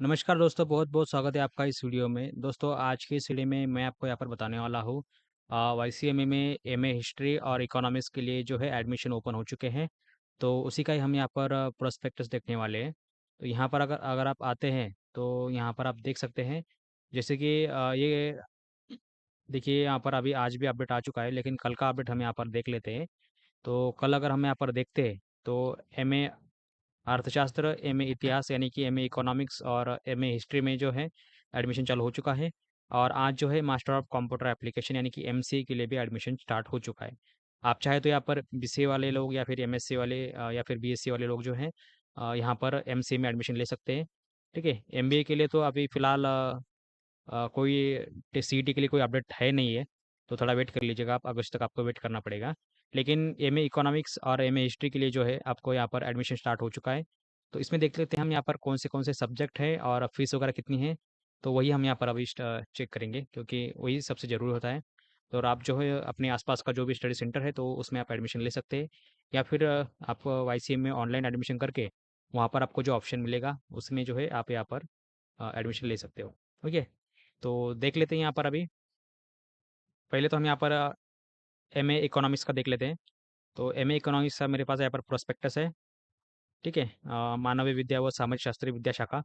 नमस्कार दोस्तों, बहुत-बहुत स्वागत है आपका इस वीडियो में। दोस्तों, आज की इस वीडियो में मैं आपको यहाँ पर बताने वाला हूँ वाईसीएमए में एमए हिस्ट्री और इकोनॉमिक्स के लिए जो है एडमिशन ओपन हो चुके हैं। तो उसी का ही हम यहाँ पर प्रोस्पेक्टस देखने वाले हैं। तो यहाँ पर अगर अगर आप आते हैं, तो यहाँ पर आप देख सकते हैं, जैसे कि ये देखिए यहाँ पर अभी आज भी अपडेट आ चुका है, लेकिन कल का अपडेट हम यहाँ पर देख लेते हैं। तो कल अगर हम यहाँ पर देखते हैं, तो एमए अर्थशास्त्र, एमए इतिहास यानी कि एमए इकोनॉमिक्स और एमए हिस्ट्री में जो है एडमिशन चालू हो चुका है। और आज जो है मास्टर ऑफ कंप्यूटर एप्लीकेशन यानी कि एमसीए के लिए भी एडमिशन स्टार्ट हो चुका है। आप चाहे तो यहाँ पर बीसीए वाले लोग या फिर एमएससी वाले या फिर बीएससी वाले लोग जो हैं यहाँ पर एमसीए में एडमिशन ले सकते हैं। ठीक है, एमबीए के लिए तो अभी फ़िलहाल कोई सीईटी के लिए कोई अपडेट है नहीं है, तो थोड़ा वेट कर लीजिएगा आप, अगस्त तक आपको वेट करना पड़ेगा। लेकिन एमए इकोनॉमिक्स और एमए हिस्ट्री के लिए जो है आपको यहाँ पर एडमिशन स्टार्ट हो चुका है। तो इसमें देख लेते हैं हम यहाँ पर कौन से सब्जेक्ट है और फीस वगैरह कितनी है। तो वही हम यहाँ पर अभी चेक करेंगे, क्योंकि वही सबसे ज़रूरी होता है। तो और आप जो है अपने आसपास का जो भी स्टडी सेंटर है, तो उसमें आप एडमिशन ले सकते हैं, या फिर आप वाईसीएम में ऑनलाइन एडमिशन करके वहाँ पर आपको जो ऑप्शन मिलेगा उसमें जो है आप यहाँ पर एडमिशन ले सकते हो। ओके, तो देख लेते हैं यहाँ पर अभी। पहले तो हम यहाँ पर एमए इकोनॉमिक्स का देख लेते हैं। तो एमए इकोनॉमिक्स का मेरे पास यहाँ पर प्रोस्पेक्टस है। ठीक है, मानवीय विद्या व सामाजिक शास्त्री विद्या शाखा,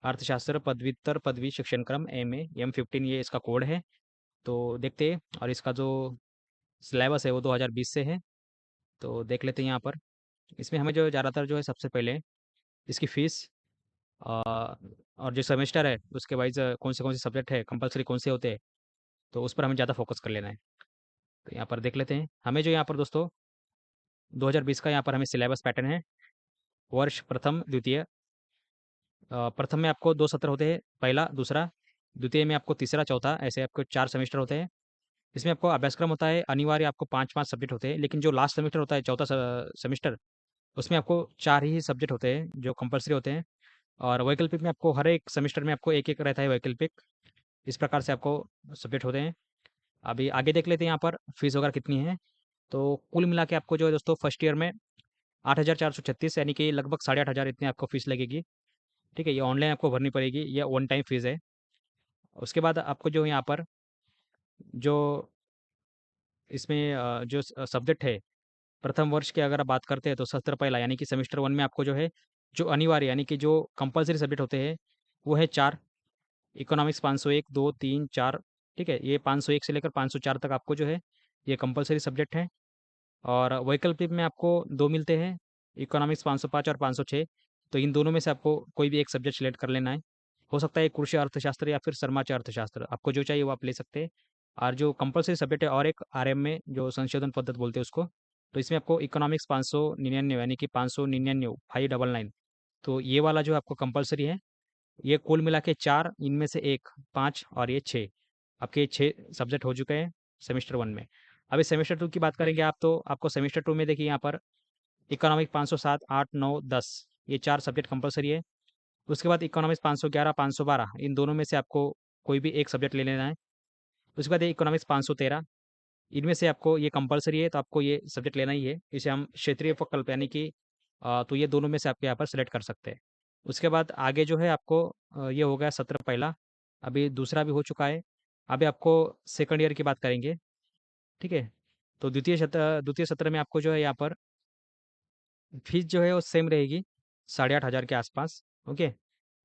अर्थशास्त्र पदव्युत्तर पदवी शिक्षण क्रम एमए M15 ये इसका कोड है। तो देखते हैं, और इसका जो सिलेबस है वो 2020 से है। तो देख लेते हैं यहाँ पर। इसमें हमें जो ज़्यादातर जो है सबसे पहले इसकी फ़ीस और जो सेमेस्टर है उसके वाइज कौन से सब्जेक्ट है कंपलसरी कौन से होते हैं, तो उस पर हमें ज़्यादा फोकस कर लेना है। तो यहाँ पर देख लेते हैं, हमें जो यहाँ पर दोस्तों 2020 का यहाँ पर हमें सिलेबस पैटर्न है। वर्ष प्रथम द्वितीय, प्रथम में आपको 2 सत्र होते हैं, पहला, दूसरा, द्वितीय में आपको तीसरा, चौथा, ऐसे आपको 4 सेमेस्टर होते हैं। इसमें आपको अभ्यासक्रम होता है, अनिवार्य आपको 5-5 सब्जेक्ट होते हैं, लेकिन जो लास्ट सेमेस्टर होता है, चौथा सेमेस्टर, उसमें आपको 4 ही सब्जेक्ट होते हैं, जो कंपल्सरी होते हैं। और वैकल्पिक में आपको हर एक सेमेस्टर में आपको एक-एक रहता है वैकल्पिक। इस प्रकार से आपको सब्जेक्ट होते हैं। अभी आगे देख लेते हैं यहाँ पर फीस वगैरह कितनी है। तो कुल मिला के आपको जो है दोस्तों फर्स्ट ईयर में 8,436 यानी कि लगभग 8,500 इतनी आपको फीस लगेगी। ठीक है, ये ऑनलाइन आपको भरनी पड़ेगी, ये वन टाइम फीस है। उसके बाद आपको जो यहाँ पर जो इसमें जो सब्जेक्ट है, प्रथम वर्ष की अगर आप बात करते हैं, तो सत्र पहला यानी कि सेमेस्टर 1 में आपको जो है, जो अनिवार्य यानी कि जो कंपल्सरी सब्जेक्ट होते हैं, वो है 4। इकोनॉमिक्स 501, 2, 3, 4। ठीक है, ये 501 से लेकर 504 तक आपको जो है, ये कंपल्सरी सब्जेक्ट हैं। और वैकल्पिक में आपको 2 मिलते हैं, इकोनॉमिक्स 505 और 506। तो इन दोनों में से आपको कोई भी एक सब्जेक्ट सेलेक्ट कर लेना है। हो सकता है कृषि अर्थशास्त्र या फिर समाचार अर्थशास्त्र, आपको जो चाहिए वो आप ले सकते हैं। और जो कंपल्सरी सब्जेक्ट है और एक आरएम में जो संशोधन पद्धति बोलते हैं उसको, तो इसमें आपको इकोनॉमिक्स 599 यानी कि 599 599, तो ये वाला जो आपको कंपल्सरी है। ये कुल मिला के 4, इनमें से 1 5 और ये 6, आपके 6 सब्जेक्ट हो चुके हैं सेमेस्टर 1 में। अभी सेमेस्टर 2 की बात करेंगे आप, तो आपको सेमेस्टर 2 में देखिए यहाँ पर इकोनॉमिक 507, 8, 9, 10, ये 4 सब्जेक्ट कंपल्सरी है। उसके बाद इकोनॉमिक्स 511, 512, इन दोनों में से आपको कोई भी एक सब्जेक्ट ले लेना है। उसके बाद ये इकोनॉमिक्स 513, इनमें से आपको ये कंपल्सरी है, तो आपको ये सब्जेक्ट लेना ही है। इसे हम क्षेत्रीय प्रकल्प यानी कि तो ये दोनों में से आपके यहाँ पर सेलेक्ट कर सकते हैं। उसके बाद आगे जो है आपको ये हो गया सत्र पहला, अभी दूसरा भी हो चुका है। अभी आपको सेकंड ईयर की बात करेंगे। ठीक है, तो द्वितीय सत्र में आपको जो है यहाँ पर फीस जो है वो सेम रहेगी, 8,500 के आसपास। ओके,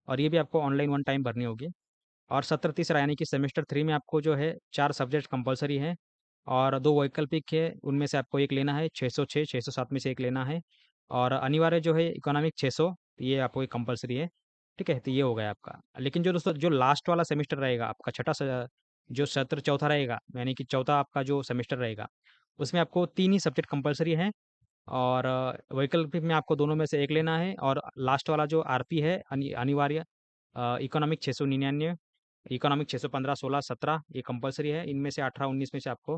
और ये भी आपको ऑनलाइन वन टाइम भरनी होगी। और सत्र तीसरा यानी कि सेमेस्टर 3 में आपको जो है 4 सब्जेक्ट कंपल्सरी हैं और 2 वैकल्पिक है, उनमें से आपको एक लेना है, 606, 607 में से एक लेना है। और अनिवार्य जो है इकोनॉमिक 600, ये आपको एक कंपल्सरी है। ठीक है, तो ये हो गया आपका। लेकिन जो दोस्तों जो लास्ट वाला सेमेस्टर रहेगा आपका जो सत्र चौथा रहेगा, यानी कि चौथा आपका जो सेमेस्टर रहेगा, उसमें आपको 3 ही सब्जेक्ट कंपल्सरी हैं। और वैकल्पिक में आपको दोनों में से एक लेना है। और लास्ट वाला जो आरपी है अनिवार्य, इकोनॉमिक 699, इकोनॉमिक 615, 16, 17, ये कंपल्सरी है। इनमें से 18, 19 में से आपको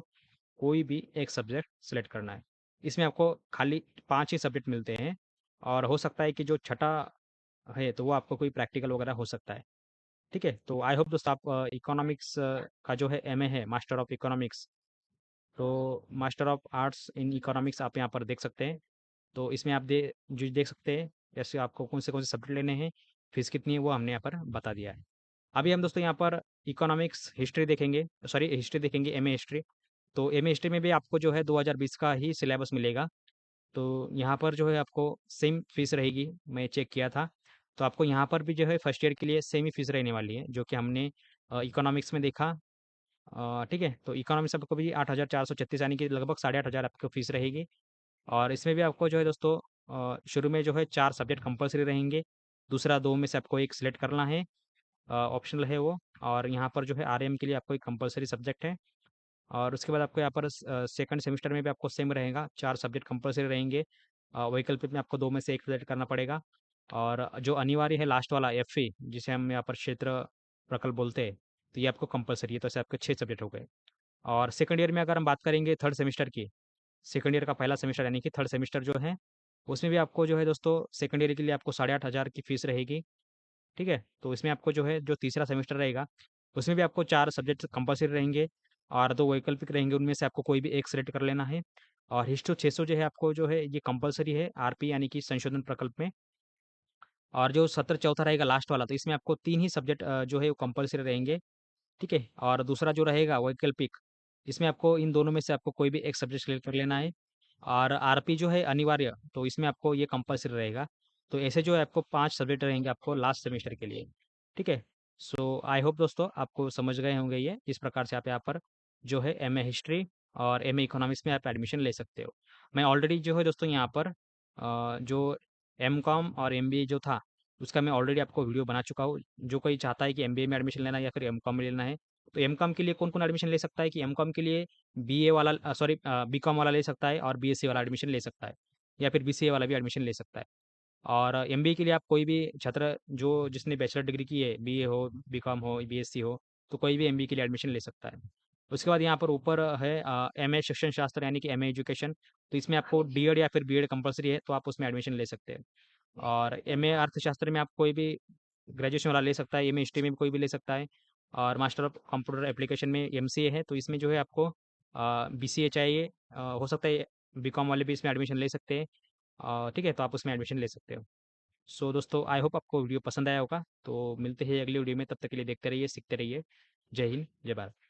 कोई भी एक सब्जेक्ट सेलेक्ट करना है। इसमें आपको खाली 5 ही सब्जेक्ट मिलते हैं, और हो सकता है कि जो छठा है तो वो आपको कोई प्रैक्टिकल वगैरह हो सकता है। ठीक है, तो आई होप दोस्त आप इकोनॉमिक्स का जो है एमए है मास्टर ऑफ इकोनॉमिक्स, तो master of arts in economics आप यहाँ पर देख सकते हैं। तो इसमें आप देख सकते हैं जैसे आपको कौन से सब्जेक्ट लेने हैं। फीस कितनी है वो हमने यहाँ पर बता दिया है। अभी हम दोस्तों यहाँ पर इकोनॉमिक्स हिस्ट्री देखेंगे, सॉरी हिस्ट्री देखेंगे, एमए हिस्ट्री। तो एमए हिस्ट्री में भी आपको जो है 2020 का ही सिलेबस मिलेगा। तो यहाँ पर जो है आपको सेम फीस रहेगी, मैं चेक किया था। तो आपको यहाँ पर भी जो है फर्स्ट ईयर के लिए सेम ही फीस रहने वाली है, जो कि हमने इकोनॉमिक्स में देखा। ठीक है, तो इकोनॉमिक्स आपको भी 8,436 यानी कि लगभग 8,500 आपको फीस रहेगी। और इसमें भी आपको जो है दोस्तों शुरू में जो है 4 सब्जेक्ट कंपल्सरी रहेंगे। दूसरा 2 में से आपको 1 सिलेक्ट करना है, ऑप्शनल है वो। और यहाँ पर जो है आरएम के लिए आपको एक कंपल्सरी सब्जेक्ट है। और उसके बाद आपको यहाँ पर सेकंड सेमेस्टर में भी आपको सेम रहेगा, 4 सब्जेक्ट कंपल्सरी रहेंगे। वैकल्पिक में आपको 2 में से 1 सिलेक्ट करना पड़ेगा। और जो अनिवार्य है लास्ट वाला एफई, जिसे हम यहाँ पर क्षेत्र प्रकल्प बोलते हैं, तो ये आपको कंपल्सरी है। तो ऐसे आपके 6 सब्जेक्ट हो गए। और सेकंड ईयर में अगर हम बात करेंगे थर्ड सेमेस्टर की, सेकंड ईयर का पहला सेमेस्टर यानी कि थर्ड सेमेस्टर जो है, उसमें भी आपको जो है दोस्तों सेकंड ईयर के लिए आपको 8,500 की फीस रहेगी। ठीक है, तो इसमें आपको जो है जो तीसरा सेमेस्टर रहेगा, उसमें भी आपको 4 सब्जेक्ट कंपल्सरी रहेंगे और 2 वैकल्पिक रहेंगे, उनमें से आपको कोई भी एक सिलेक्ट कर लेना है। और हिस्टो 600 जो है आपको जो है ये कंपल्सरी है आरपी यानी कि संशोधन प्रकल्प में। और जो सत्र चौथा रहेगा लास्ट वाला, तो इसमें आपको 3 ही सब्जेक्ट जो है वो कंपल्सरी रहेंगे। ठीक है, और दूसरा जो रहेगा वैकल्पिक, इसमें आपको इन दोनों में से आपको कोई भी एक सब्जेक्ट सिलेक्ट कर लेना है। और आरपी जो है अनिवार्य, तो इसमें आपको ये कंपल्सरी रहेगा। तो ऐसे जो है आपको 5 सब्जेक्ट रहेंगे आपको लास्ट सेमेस्टर के लिए। ठीक है, सो आई होप दोस्तों आपको समझ गए होंगे ये। इस प्रकार से आप यहाँ पर जो है एमए हिस्ट्री और एमए इकोनॉमिक्स में आप एडमिशन ले सकते हो। मैं ऑलरेडी जो है दोस्तों यहाँ पर जो एम कॉम और एमबीए जो था, उसका मैं ऑलरेडी आपको वीडियो बना चुका हूँ। जो कोई चाहता है कि एमबीए में एडमिशन लेना है या फिर एमकॉम में लेना है, तो एमकॉम के लिए कौन-कौन एडमिशन ले सकता है कि एमकॉम के लिए बीए वाला सॉरी बीकॉम वाला ले सकता है और बीएससी वाला एडमिशन ले सकता है, या फिर बीसीए वाला भी एडमिशन ले सकता है। और एमबीए के लिए आप कोई भी छात्र जो जिसने बैचलर डिग्री की है, बीए हो, बीकॉम हो, बीएससी हो, तो कोई भी एमबीए के लिए एडमिशन ले सकता है। उसके बाद यहाँ पर ऊपर है एमए शिक्षण शास्त्र यानी कि एमए एजुकेशन। तो इसमें आपको डीएड या फिर बीएड कंपल्सरी है, तो आप उसमें एडमिशन ले सकते हैं। और एमए अर्थशास्त्र में आप कोई भी ग्रेजुएशन वाला ले सकता है, एमए हिस्ट्री में भी कोई भी ले सकता है। और मास्टर ऑफ कंप्यूटर एप्लीकेशन में एमसीए है, तो इसमें जो है आपको बीसीए चाहिए। हो सकता है बीकॉम वाले भी इसमें एडमिशन ले सकते हैं। ठीक है, तो आप उसमें एडमिशन ले सकते हो। सो दोस्तों आई होप आपको वीडियो पसंद आया होगा। तो मिलते हैं अगली वीडियो में, तब तक के लिए देखते रहिए, सीखते रहिए। जय हिंद, जय भारत।